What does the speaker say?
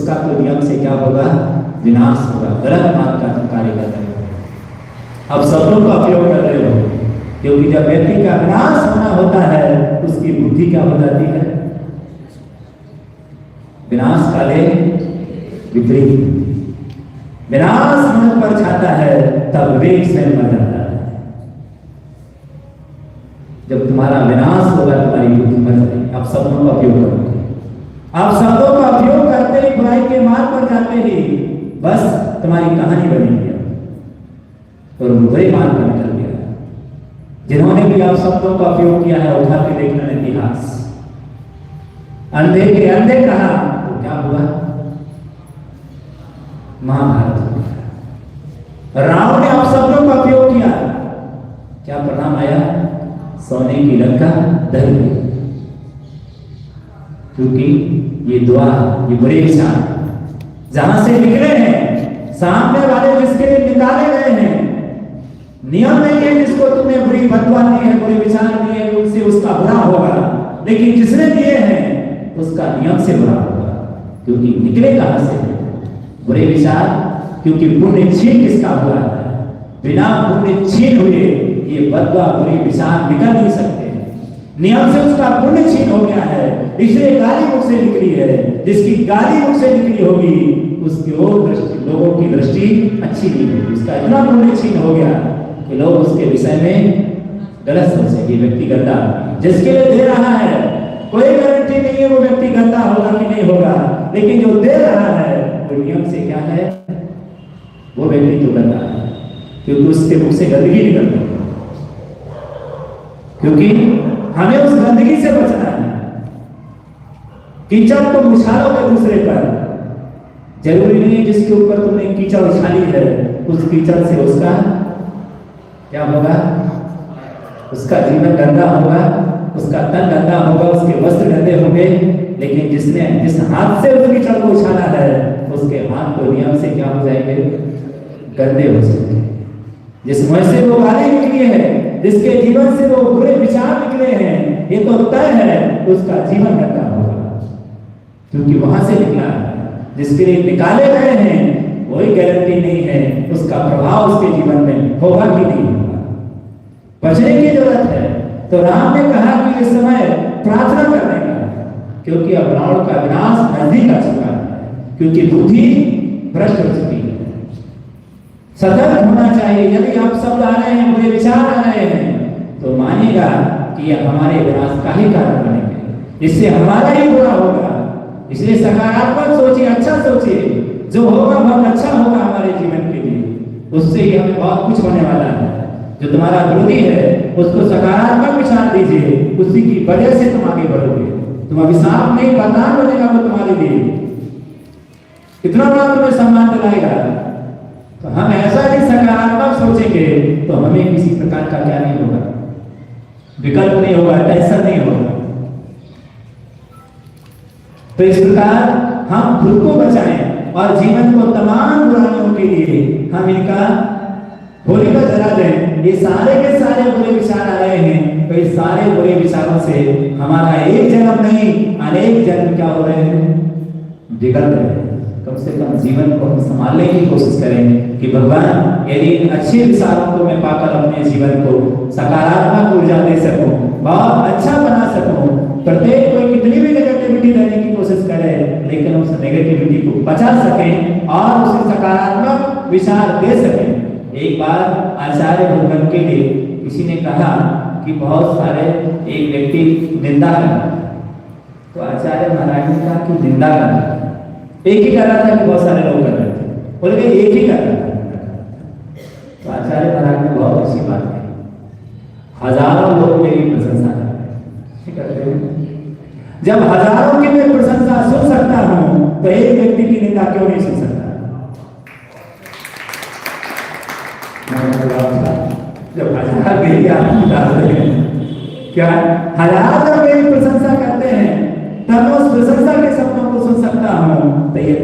उसका तो नियम से क्या होगा, विनाश होगा, गलत मार्ग का कार्य करते हो। अब शब्दों का उपयोग कर रहे हो, क्योंकि जब व्यक्ति का विनाश होना होता है उसकी बुद्धि क्या हो जाती है, विनाश काले विपरीत। विनाश मन पर छाता है तब विवेक स्वयं मर जाता है। जब तुम्हारा विनाश होगा तुम्हारी बुद्धि मर जाएगी। आप शब्दों का उपयोग करोगे, आप शब्दों का उपयोग करते ही बुराई के मार्ग पर जाते ही बस तुम्हारी कहानी बनेगी और बुरे मार्ग पर निकल गया। जिन्होंने भी आप शब्दों का उपयोग किया है उठा के देखना इतिहास, अंधे के अंधे कहा तो क्या हुआ, महाभारत हो गया। रावण ने आप शब्दों का उपयोग किया, क्या परिणाम आया, सोने की लंका दह गई। क्योंकि ये दुआ, ये बुरे विचार जहां से निकले हैं, सामने वाले जिसके लिए निकाले गए हैं, नियम नहीं है जिसको तुमने बुरी बदवा दी है, बुरे विचार दिए हैं, उससे उसका बुरा होगा, लेकिन जिसने दिए हैं उसका नियम से बुरा होगा। क्योंकि निकले कहां से बुरे विचार, क्योंकि पुण्य छीन किसका हुआ है, बिना पुण्य छीन हुए ये बदवा बुरे विचार निकल नहीं सकते। नियम से उसका पुण्य छीन हो गया है, इसलिए गाली मुख से निकली है। जिसकी गाली मुख से निकली होगी उसकी ओर लोगों की दृष्टि अच्छी नहीं होगी। उसका इतना पुण्य छीन हो गया कि लोग उसके विषय में गलत सोचेंगे, व्यक्ति गंदा। जिसके लिए दे रहा है कोई गारंटी नहीं है वो व्यक्ति गंदा होगा कि नहीं होगा, लेकिन जो दे रहा है वो नियम से क्या है, वो व्यक्ति तो गंदा है, क्योंकि उसके मुख से गंदगी निकलती है। क्योंकि हमें उस गंदगी से बचना है। कीचड़ तो उछालोगे दूसरे पर, जरूरी नहीं है जिसके ऊपर तुमने कीचड़ उछाली है उस कीचड़ से उसका क्या होगा, उसका जीवन गंदा होगा, उसका तन गंदा होगा, उसके वस्त्र गंदे होंगे। लेकिन जिसने जिस हाथ से उस कीचड़ को उछाला है उसके हाथ तो नियम से क्या हो जाएंगे, गंदे हो जाएंगे। जिस मुंह से वो गाली निकली है, जिसके जीवन से वो बुरे विचार निकले हैं, ये तो तय है उसका जीवन गंदा होगा, क्योंकि वहां से निकला है। जिसके लिए निकाले गए हैं कोई गारंटी नहीं है उसका प्रभाव उसके जीवन में होगा कि नहीं होगा। बचने की जरूरत है। तो राम ने कहा कि इस समय प्रार्थना करने का, क्योंकि अब रावण का विनाश नजदीक आ चुका है, क्योंकि बुद्धि भ्रष्ट हो चुकी है। सतर्क होना चाहिए। यदि आप शब्द आ रहे हैं, बुरे विचार आ रहे हैं, तो मानिएगा कि यह हमारे विनाश का ही कारण बनेंगे, इससे हमारा ही बुरा होगा। इसलिए सकारात्मक सोचिए, अच्छा सोचिए, जो होगा बहुत अच्छा होगा हमारे जीवन के लिए, उससे ही हमें बहुत कुछ होने वाला है। जो तुम्हारा विरोधी है उसको सकारात्मक विचार दीजिए, उसी की वजह से तुम आगे बढ़ोगे। तुम अभिशाप नहीं, वरदान बनेगा वो तुम्हारे लिए, कितना बड़ा तुम्हें सम्मान दिलाएगा। तो हम ऐसा ही सकारात्मक सोचेंगे तो हमें किसी प्रकार का क्या नहीं होगा, विकल्प नहीं होगा, टेंशन नहीं होगा। तो इस प्रकार हम खुद को बचाएं और जीवन को तमाम बुराइयों के लिए हम इनका होलिका जला दें। ये सारे के सारे बुरे विचार आ रहे हैं, तो इस सारे बुरे विचारों से हमारा एक जन्म नहीं अनेक जन्म क्या हो रहे हैं, बिगड़ रहे हैं। कम से कम जीवन को हम संभालने की कोशिश करें कि भगवान यदि इन अच्छे विचारों को मैं पाकर अपने जीवन को सकारात्मक ऊर्जा दे सकूं, बहुत अच्छा बना सकूं। प्रत्येक कोई कितनी भी नेगेटिविटी देने की कोशिश करे, लेकिन उस नेगेटिविटी को बचा सकें और उसे सकारात्मक विचार दे सकें। एक बार आचार्य भगवान के लिए किसी ने कहा कि बहुत सारे एक व्यक्ति निंदा कर, तो आचार्य महाराज ने कहा कि निंदा कर एक ही कर रहा था कि बहुत सारे लोग कर रहे थे, बोले कि एक ही कर रहा था। तो आचार्य महाराज ने बहुत अच्छी बात कही, हजारों लोग मेरी प्रशंसा करते हैं। जब हजारों की मैं प्रशंसा सुन सकता हूं तो एक व्यक्ति की निंदा क्यों नहीं सुन सकता। जब हजार मेरी क्या हजार जब मेरी प्रशंसा करते हैं तब उस प्रशंसा के शब्दों को सुन सकता हूं, तो ये